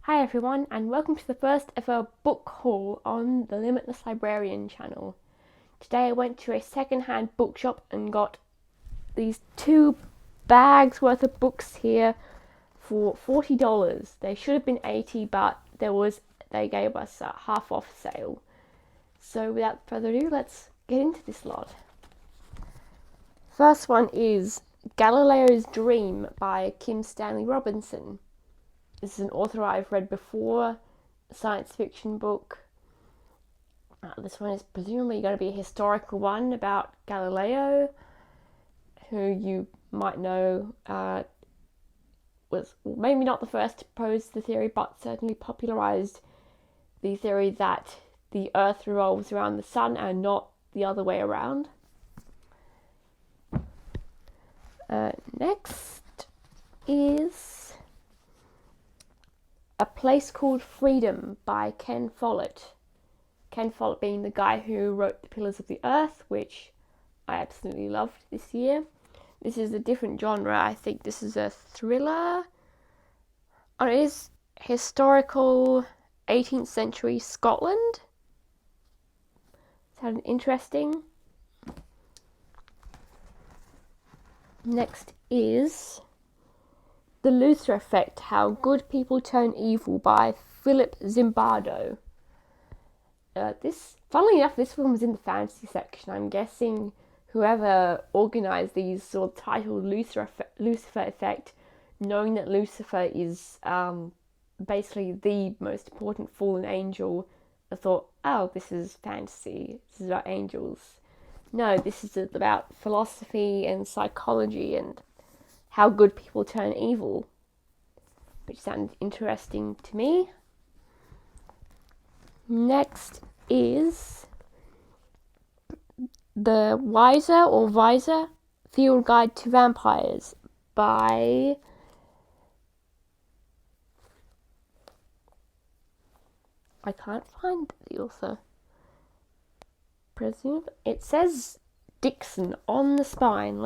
Hi everyone, and welcome to the first ever book haul on the Limitless Librarian channel. Today I went to a secondhand bookshop and got these 2 bags worth of books here for $40. They should have been $80, but they gave us a half off sale. So without further ado, let's get into this lot. First one is Galileo's Dream by Kim Stanley Robinson. This is an author I've read before, a science fiction book. This one is presumably going to be a historical one about Galileo, who you might know was maybe not the first to pose the theory, but certainly popularized the theory that the Earth revolves around the sun and not the other way around. Next is A Place Called Freedom by Ken Follett. Ken Follett being the guy who wrote The Pillars of the Earth, which I absolutely loved this year. This is a different genre. I think this is a thriller. It is historical 18th century Scotland. Sounded interesting. Next is The Luther Effect, How Good People Turn Evil by Philip Zimbardo. Funnily enough, this one was in the fantasy section. I'm guessing whoever organised these sort of titled Lucifer Effect, knowing that Lucifer is basically the most important fallen angel, I thought, oh, this is fantasy. This is about angels. No, this is about philosophy and psychology and how good people turn evil, which sounded interesting to me. Next is The Wiser or Visor Field Guide to Vampires by I can't find the author. It says Dixon on the spine.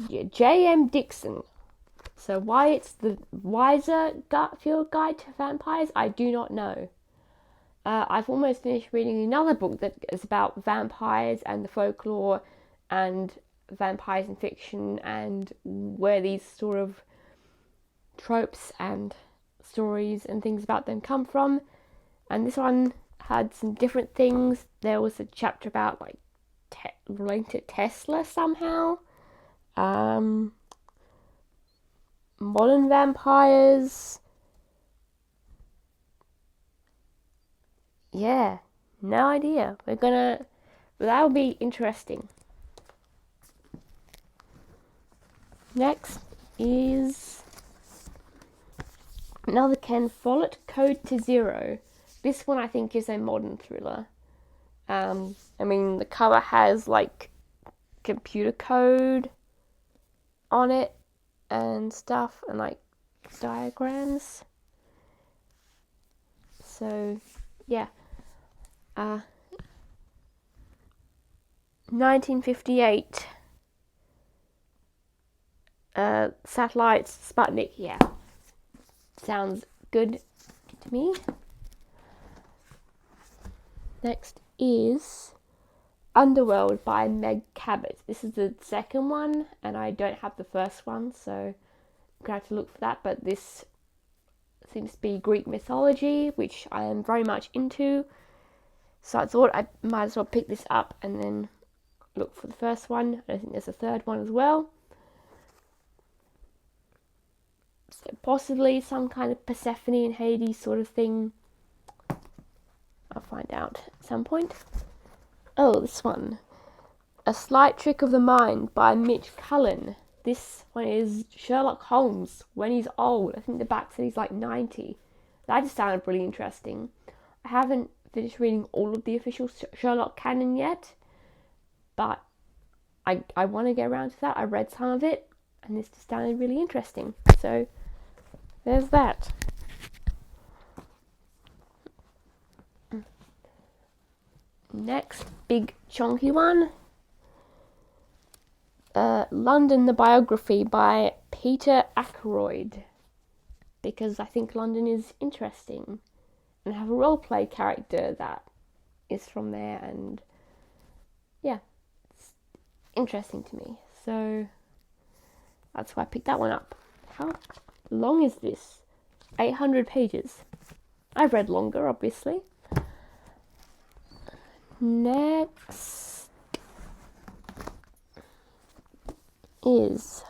J.M. Dixon. So why it's the Wiser Field Guide to Vampires, I do not know. I've almost finished reading another book that is about vampires and the folklore and vampires in fiction and where these sort of tropes and stories and things about them come from. And this one had some different things. There was a chapter about relating to Tesla somehow. Modern vampires. Yeah, no idea. But that'll be interesting. Next is another Ken Follett, Code to Zero. This one I think is a modern thriller. The cover has computer code on it and stuff and diagrams. So yeah. 1958. Satellites, Sputnik, yeah. Sounds good to me. Next is Underworld by Meg Cabot. This is the second one, and I don't have the first one, so I'm gonna have to look for that. But this seems to be Greek mythology, which I am very much into. So I thought I might as well pick this up and then look for the first one. I think there's a third one as well. So possibly some kind of Persephone and Hades sort of thing. I'll find out at some point. Oh, this one. A Slight Trick of the Mind by Mitch Cullen. This one is Sherlock Holmes when he's old. I think the back said he's 90. That just sounded really interesting. I haven't finished reading all of the official Sherlock canon yet, but I want to get around to that. I read some of it, and this just sounded really interesting. So there's that. Next big chunky one, London the Biography by Peter Ackroyd. because I think London is interesting, and I have a roleplay character that is from there, and yeah, it's interesting to me. So that's why I picked that one up. How long is this? 800 pages. I've read longer, obviously. Next is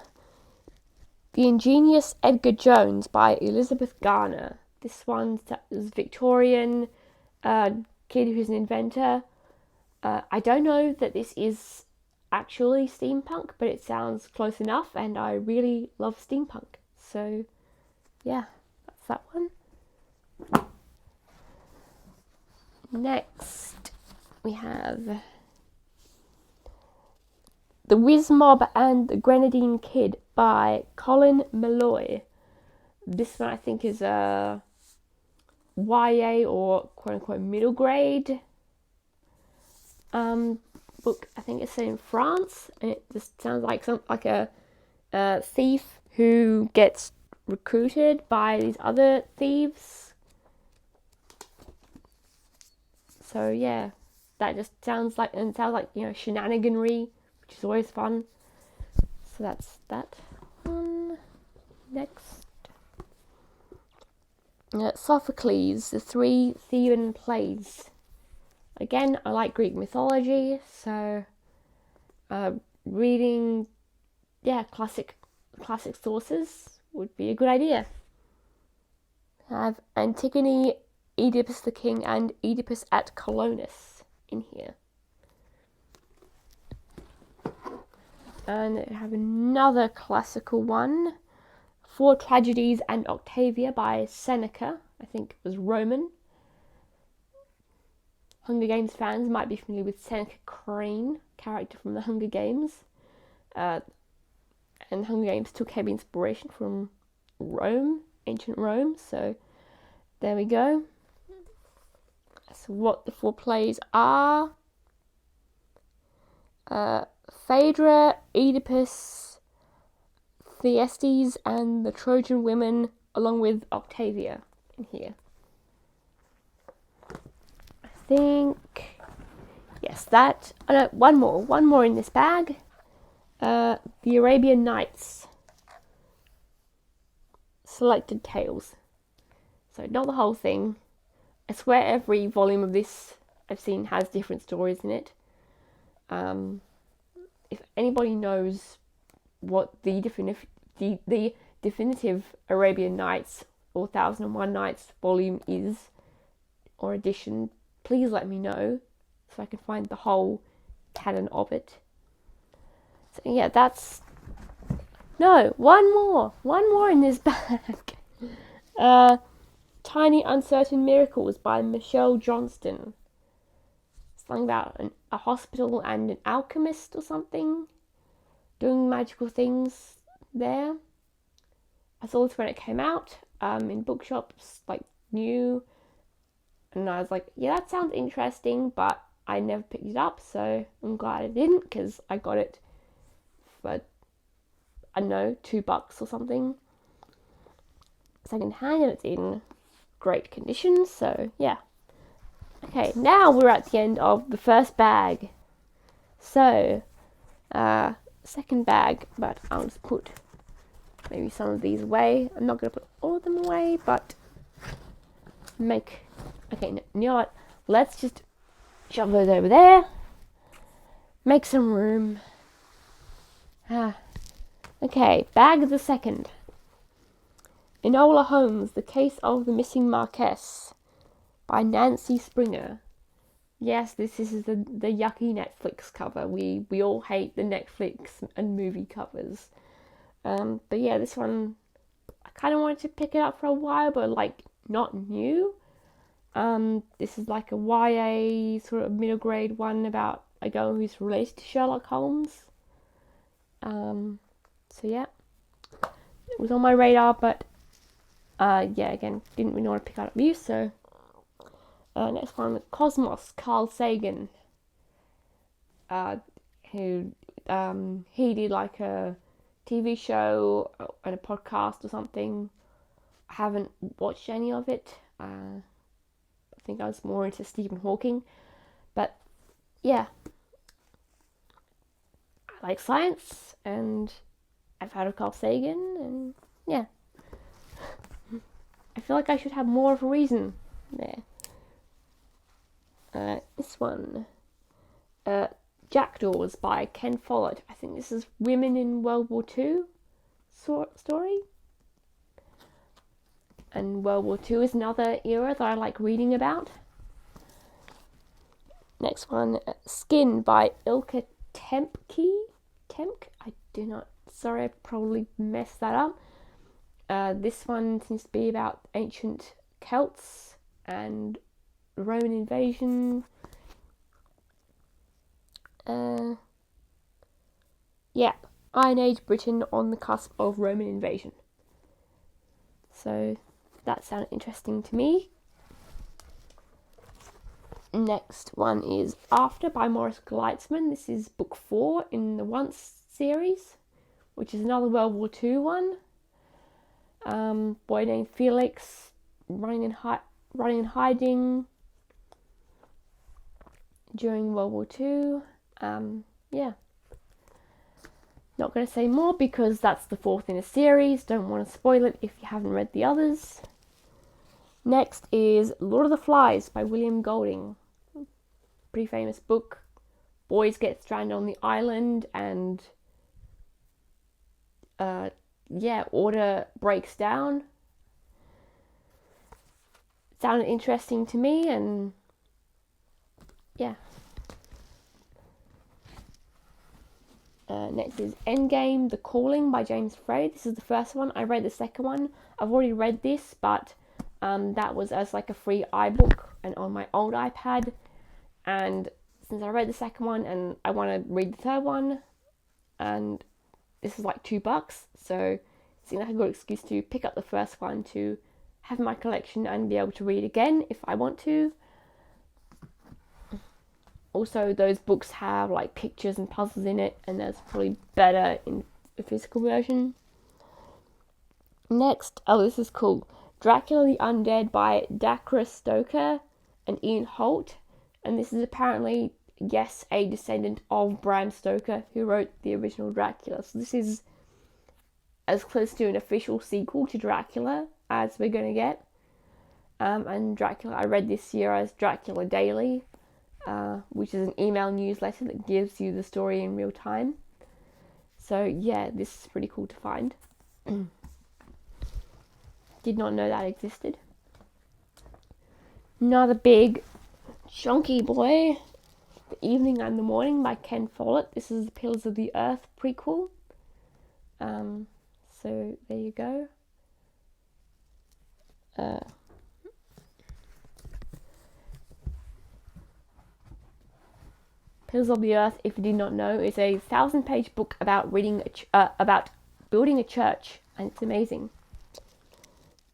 The Ingenious Edgar Jones by Elizabeth Garner. This one's Victorian kid who's an inventor. I don't know that this is actually steampunk, but it sounds close enough, and I really love steampunk. So, yeah, that's that one. Next, we have The Whiz Mob and the Grenadine Kid by Colin Malloy. This one I think is a YA or quote-unquote middle grade book. I think it's set in France, and it just sounds like a thief who gets recruited by these other thieves. So yeah, that just sounds like shenaniganry, which is always fun. So that's that one. Next, Sophocles, The Three Theban Plays. Again, I like Greek mythology, so reading, classic sources would be a good idea. I have Antigone, Oedipus the King, and Oedipus at Colonus in here. And I have another classical one, Four Tragedies and Octavia by Seneca. I think it was Roman. Hunger Games fans might be familiar with Seneca Crane, character from the Hunger Games. And Hunger Games took heavy inspiration from Rome, ancient Rome. So there we go. So what the four plays are: Phaedra, Oedipus, Thyestes, and the Trojan Women, along with Octavia in here. I think, yes, that. One more in this bag. The Arabian Nights. Selected tales. So not the whole thing. I swear every volume of this I've seen has different stories in it. If anybody knows what the definitive Arabian Nights or 1001 Nights volume is, or edition, please let me know so I can find the whole canon of it. So yeah, that's... No, one more in this bag. Tiny Uncertain Miracles by Michelle Johnston. Something about a hospital and an alchemist or something doing magical things there. I saw this when it came out in bookshops, like new, and I was like, yeah, that sounds interesting, but I never picked it up, so I'm glad I didn't, because I got it for, I don't know, $2 or something secondhand, and it's in great condition. So yeah. Okay, now we're at the end of the first bag. So second bag, but I'll just put maybe some of these away. I'm not going to put all of them away, but okay, you know what, let's just shove those over there, make some room. Okay, bag the second. Enola Holmes, The Case of the Missing Marquess by Nancy Springer. Yes, this is the yucky Netflix cover. We all hate the Netflix and movie covers. But yeah, this one, I kind of wanted to pick it up for a while, but like not new. This is like a YA sort of middle grade one about a girl who's related to Sherlock Holmes. So yeah, it was on my radar, but again, didn't really want to pick out a so. Next one, Cosmos, Carl Sagan, who he did like a TV show and a podcast or something. I haven't watched any of it. I think I was more into Stephen Hawking. But yeah, I like science, and I've heard of Carl Sagan, and yeah. I feel like I should have more of a reason there. This one. Jackdaws by Ken Follett. I think this is women in World War II story. And World War II is another era that I like reading about. Next one, Skin by Ilka Tempke. I do not, sorry, I probably messed that up. This one seems to be about ancient Celts and Roman invasion. Iron Age Britain on the cusp of Roman invasion. So that sounded interesting to me. Next one is After by Morris Gleitzman. This is book 4 in the Once series, which is another World War II one. Boy named Felix running and hiding during World War II. Not going to say more because that's the 4th in a series. Don't want to spoil it if you haven't read the others. Next is Lord of the Flies by William Golding. Pretty famous book. Boys get stranded on the island and order breaks down. It sounded interesting to me, and yeah. Next is Endgame, The Calling by James Frey. This is the first one. I read the second one. I've already read this, but that was as like a free iBook and on my old iPad. And since I read the second one and I want to read the third one, and this is like $2, so it seems like a good excuse to pick up the first one to have in my collection and be able to read again if I want to. Also, those books have like pictures and puzzles in it, and that's probably better in the physical version. Next, this is cool. Dracula the Undead by Dacra Stoker and Ian Holt. And this is apparently, yes, a descendant of Bram Stoker, who wrote the original Dracula. So this is as close to an official sequel to Dracula as we're going to get. And Dracula, I read this year as Dracula Daily, which is an email newsletter that gives you the story in real time. So yeah, this is pretty cool to find. Did not know that existed. Another big chunky boy, The Evening and the Morning by Ken Follett. This is the Pillars of the Earth prequel. So there you go. Pillars of the Earth, if you did not know, is a 1,000-page book about about building a church, and it's amazing.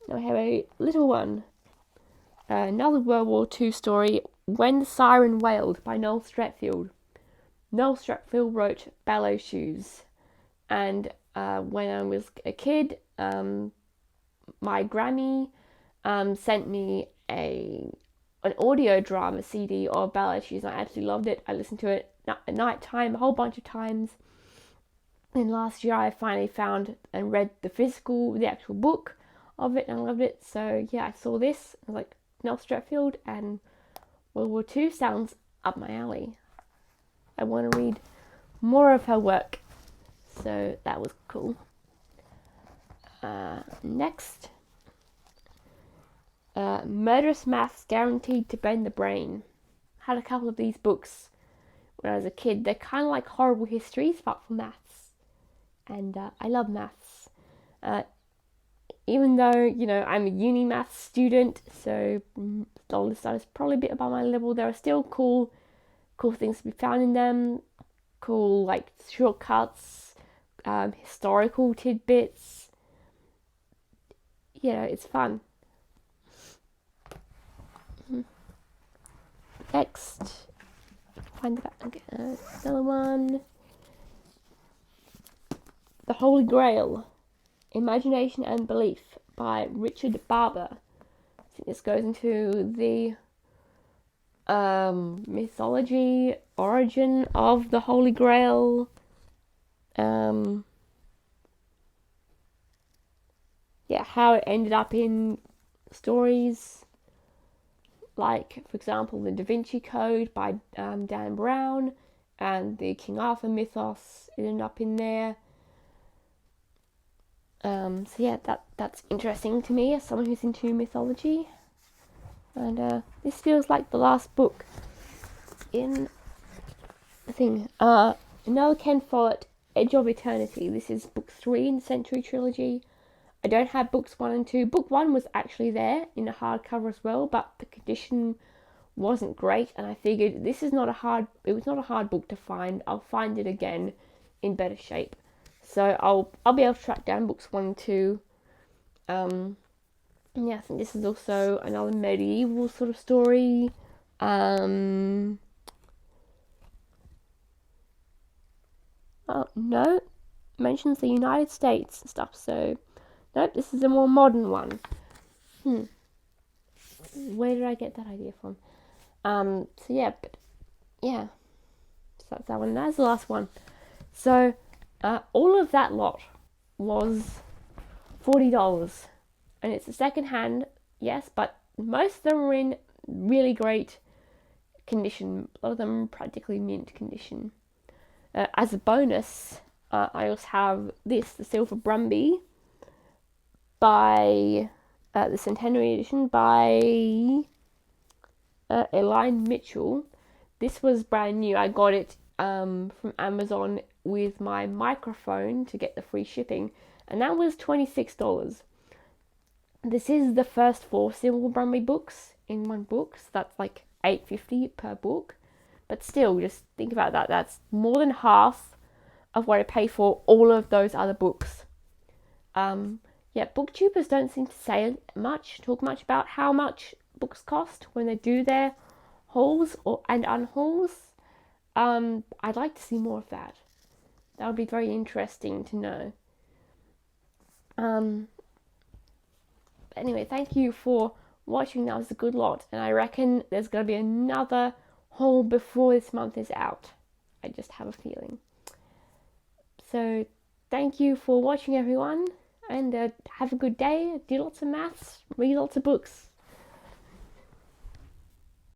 Now I have a little one. Another World War II story, When the Siren Wailed by Noel Streatfeild. Noel Streatfeild wrote Ballet Shoes, and when I was a kid, my granny sent me an audio drama CD of Ballet Shoes, and I absolutely loved it. I listened to it at night time a whole bunch of times. And last year I finally found and read the actual book of it, and I loved it. So yeah, I saw this. I was like, Noel Streatfeild and World War II sounds up my alley. I want to read more of her work. So that was cool. Next. Murderous Maths Guaranteed to Bend the Brain. Had a couple of these books when I was a kid. They're kind of like horrible histories, but for maths. And I love maths. Even though, I'm a uni maths student, so all this stuff is probably a bit above my level, there are still cool things to be found in them. Cool, like, shortcuts, historical tidbits. It's fun. Next, find another one. The Holy Grail, Imagination and Belief by Richard Barber. I think this goes into the mythology, origin of the Holy Grail. How it ended up in stories like, for example, the Da Vinci Code by Dan Brown, and the King Arthur mythos ended up in there. That's interesting to me as someone who's into mythology. And this feels like the last book in the thing. Noah Ken Follett, Edge of Eternity. This is book 3 in the Century Trilogy. I don't have books 1 and 2. Book 1 was actually there in a hardcover as well, but the condition wasn't great, and I figured it was not a hard book to find. I'll find it again in better shape. So I'll be able to track down books 1 and 2. I think this is also another medieval sort of story. No, mentions the United States and stuff, so nope, this is a more modern one. Where did I get that idea from? So that's that one. That's the last one. So all of that lot was $40, and it's a secondhand, yes, but most of them are in really great condition. A lot of them practically mint condition. As a bonus, I also have this, the Silver Brumby, by the Centenary Edition by Elaine Mitchell. This was brand new. I got it from Amazon with my microphone to get the free shipping, and that was $26. This is the first 4 Silver Brumby books in one book, so that's like $8.50 per book. But still, just think about that. That's more than half of what I pay for all of those other books. Booktubers don't seem to talk much about how much books cost when they do their hauls and unhauls. I'd like to see more of that. That would be very interesting to know. Anyway, thank you for watching. That was a good lot, and I reckon there's going to be another haul before this month is out. I just have a feeling. So thank you for watching, everyone, and have a good day. Do lots of maths, read lots of books.